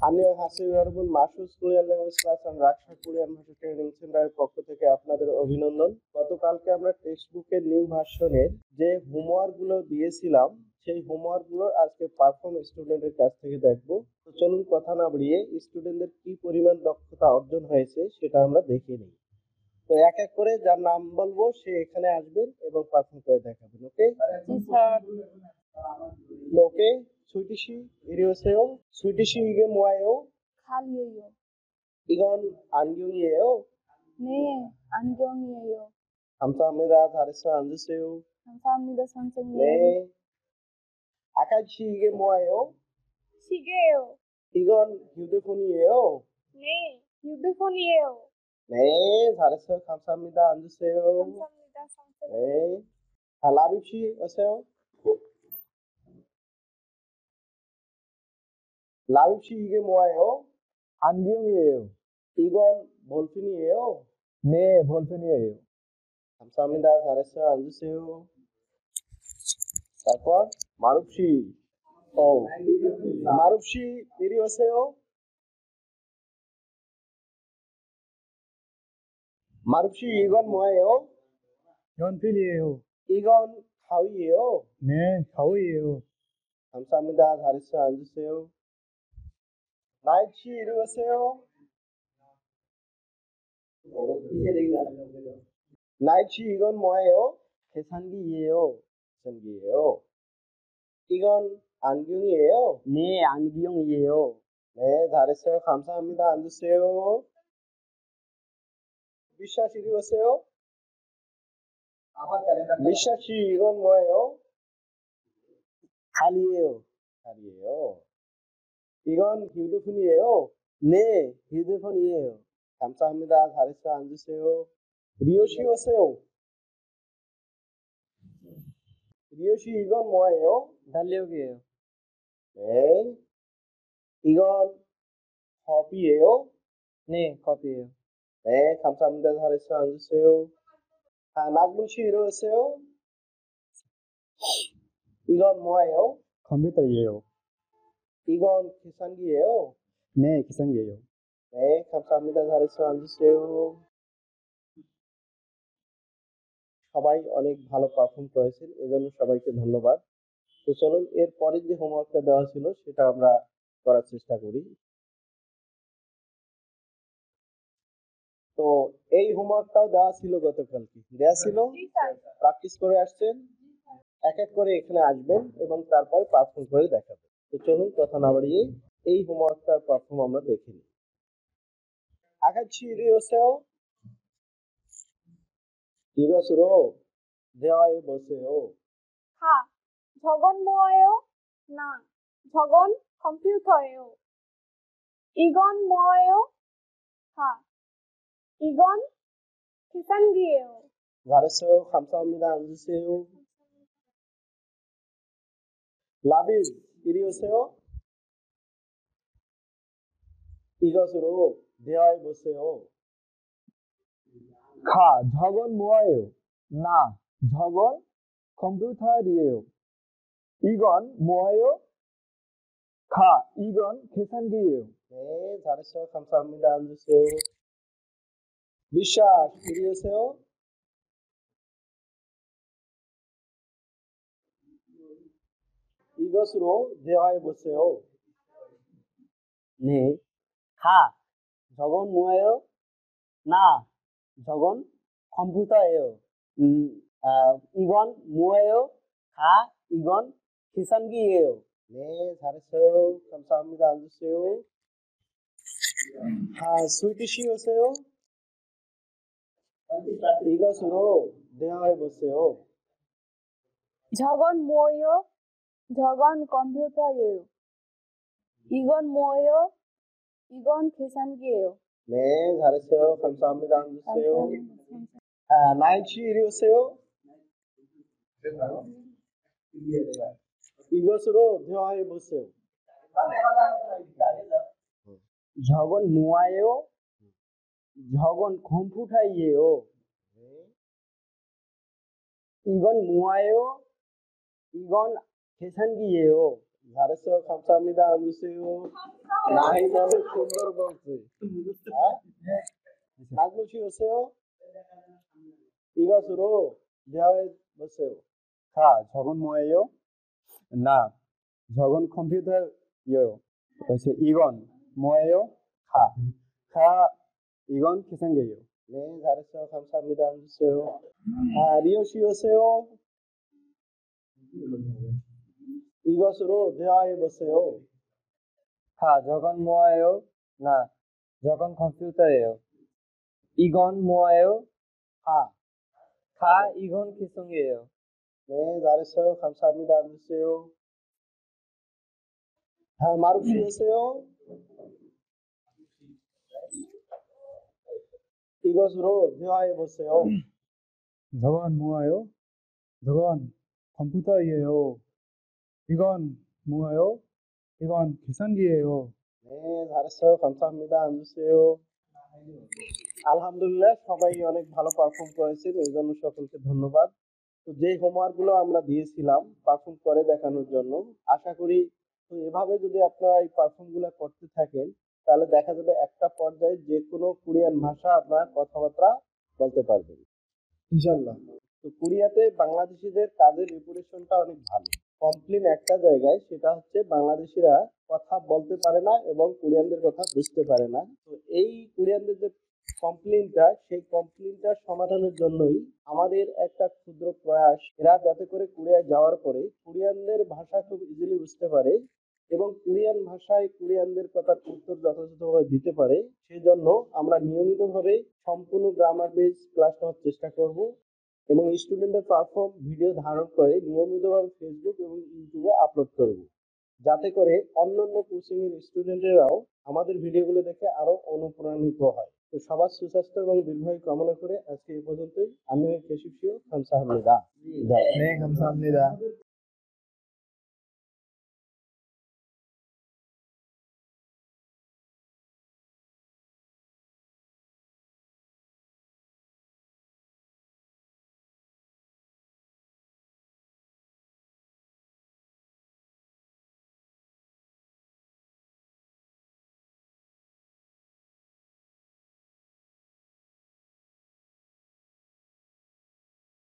안녕하세요 여러분 Masud Korean language class and রাকসা Korean ভাষা training সেন্টারের পক্ষ থেকে আপনাদের অভিনন্দন। গতকালকে আমরা টেক্সট বুকের নিউ ভার্সনের যে হোমওয়ার্ক গুলো দিয়েছিলাম সেই হোমওয়ার্ক গুলো আজকে পারফর্ম স্টুডেন্টের কাছ থেকে দেখব। তো চলুন কথা না বাড়িয়ে স্টুডেন্টদের কি পরিমাণ দক্ষতা অর্জন হয়েছে সেটা আমরা দেখে নিই। তো এক এক করে যার নাম বলবো সে এখানে আসবেন এবং পারফর্ম করে দেখাবেন। ওকে জি স্যার। ওকে 스위티시 이리 오세요. 스위티시 이게 뭐예요? 칼이에요. 이건 안경이에요. 네, 안경이에요. 감사합니다. 잘했어요. 앉으세요. 감사합니다, 선생님. 네. 아가씨 이게 뭐예요? 시계요. 이건 휴대폰이에요. 네, 휴대폰이에요. 네, 잘했어요. 감사합니다. 앉으세요. 감사합니다, 선생님. 네. 자, 라비씨 오세요. 라비씨 이게 뭐예요? 안경이에요. 이건 볼펜이에요. 네, 볼펜이에요. 감사합니다. 잘했어요. 앉으세요. তারপর 마루씨. 마루씨 이리 오세요. 마루씨 이건 뭐예요? 연필이에요. 이건 가위예요. 네, 가위예요. 감사합니다. 잘했어요. 앉으세요. 나이치 이리 오세요. 나이치 이건 뭐예요? 계산기예요. 계산기예요. 이건 안경이에요. 네, 안경이에요. 네, 잘했어요. 감사합니다. 앉으세요. 미샤 씨 이리 오세요. 미샤 씨 이건 뭐예요? 칼이에요. 칼이에요. 이건 휴대폰이에요. 네, 휴대폰이에요. 감사합니다. 잘했어요. 앉으세요. 리오 씨 오세요. 리오 씨 이건 뭐예요? 달력이에요. 네. 이건 커피예요. 네, 커피예요. 네, 감사합니다. 잘했어요. 앉으세요. 나즈문 씨 이리 오세요. 이건 뭐예요? 컴퓨터예요. 이건 계산기예요. 네, 계산기예요. 네, 감사합니다. 잘했어요. 앉으세요. সবাই অনেক ভালো পারফর্ম করেছেন, এজন্য সবাইকে ধন্যবাদ। তো চলুন এর পরের যে হোমওয়ার্কটা দেওয়া ছিল সেটা আমরা করার চেষ্টা করি। তো এই হোমওয়ার্কটাও দেওয়া ছিল গতকালকে, দেওয়া ছিল, জি স্যার। প্র্যাকটিস করে আসছেন। এক এক করে এখানে আসবেন এবং তারপরে পারফর্ম করে দেখাবেন। তো চলুন কথা না বাড়িয়ে এই হোমওয়ার্কটার পারফর্ম আমরা দেখে নিই। 아가씨 이리 오세요. 이것으로 대화해 보세요. 하, 저건 뭐예요? 나, 저건 컴퓨터예요. 이건 뭐예요? 하, 이건 계산기예요. 잘했어요. 감사합니다. 앉으세요. 라빈 이리 오세요. 이것으로 대화해 보세요. 가, 저건 뭐예요? 나, 저건 컴퓨터이에요. 이건 뭐예요? 가, 이건 계산기예요. 네, 잘했어요. 감사합니다. 앉으세요. 미샤 이리 오세요. 이것으로 대화해 보세요. 네, 가, 저건 뭐예요? 나, 저건 컴퓨터예요. 이건 뭐예요? 가, 이건 계산기예요. 네, 잘했어요. 감사합니다. 앉으세요. 스위티 씨 오세요. 이것으로 대화해 보세요. 저건 뭐예요? 저건 컴퓨터예요. 이건 뭐예요? 이건 계산기예요. 네, 잘했어요. 감사합니다. 앉으세요. 감사합니다. 나이치 이리 오세요. 이것으로 대화해 보세요. 저건 뭐예요? 저건 컴퓨터예요. 이건 뭐예요? 이건 계산기예요. 잘했어요. 감사합니다. 앉으세요. 나হিদ অনেক সুন্দর বলছে। হ্যাঁ? নাজমুল 쉬었어요? 이것으로 대화해 보세요. 가 저건 뭐예요? 나 저건 컴퓨터예요. 그래서 이건 뭐예요? 가 이건 계산기예요. 네, 잘했어요. 감사합니다. 앉으세요. 리오 쉬었어요? 이것으로 대화해 보세요. 가 저건 뭐예요? 나 저건 컴퓨터예요. 이건 뭐예요? 가 이건 계산기예요. 네, 잘했어요. 감사합니다. 앉으세요. 마루 쉬었어요? 이것으로 대화해 보세요. 저건 뭐예요? 저건 컴퓨터예요. 이건 뭐예요? 이건 계산기예요. 네, 잘했어요. 감사합니다. 앉으세요. আলহামদুলিল্লাহ সবাই অনেক ভালো পারফর্ম করেছেন, এই জন্য সকলকে ধন্যবাদ। তো যে হোমওয়ার্ক গুলো আমরা দিয়েছিলাম পারফর্ম করে দেখানোর জন্য, আশা করি তো এভাবে যদি আপনারা এই পারফর্ম গুলো করতে থাকেন তাহলে দেখা যাবে একটা পর্যায়ে যে কোনো কোরিয়ান ভাষা আপনারা কথাবার্তা বলতে পারবেন ইনশাআল্লাহ। তো কোরিয়াতে বাংলাদেশিদের কাজের রেপুটেশনটা অনেক ভালো। কমপ্লেন একটা জায়গায়, সেটা হচ্ছে বাংলাদেশিরা কথা বলতে পারে না এবং কোরিয়ানদের কথা বুঝতে পারে না। তো এই কোরিয়ানদের যে কমপ্লেনটা, সেই কমপ্লেনটার সমাধানের জন্যই আমাদের একটা ক্ষুদ্র প্রয়াস, এরা যাতে করে কোরিয়ায় যাওয়ার পরে কোরিয়ানদের ভাষা খুব ইজিলি বুঝতে পারে এবং কোরিয়ান ভাষায় কোরিয়ানদের কথার উত্তর যথাযথভাবে দিতে পারে, সেই জন্য আমরা নিয়মিতভাবে সম্পূর্ণ গ্রামার বেস ক্লাস নেওয়ার চেষ্টা করব এবং স্টুডেন্টদের পারফর্ম ভিডিও ধারণ করে নিয়মিতভাবে ফেসবুক এবং ইউটিউবে আপলোড করব, যাতে করে অন্যান্য কোচিং এর স্টুডেন্টরাও আমাদের ভিডিওগুলো দেখে আরো অনুপ্রাণিত হয়। তো সবার সুস্বাস্থ্য এবং দীর্ঘায়ু কামনা করে আজকে এই পর্যন্তই। আমি কেশিফিও খামসাহামনিদা। 네, 감사합니다.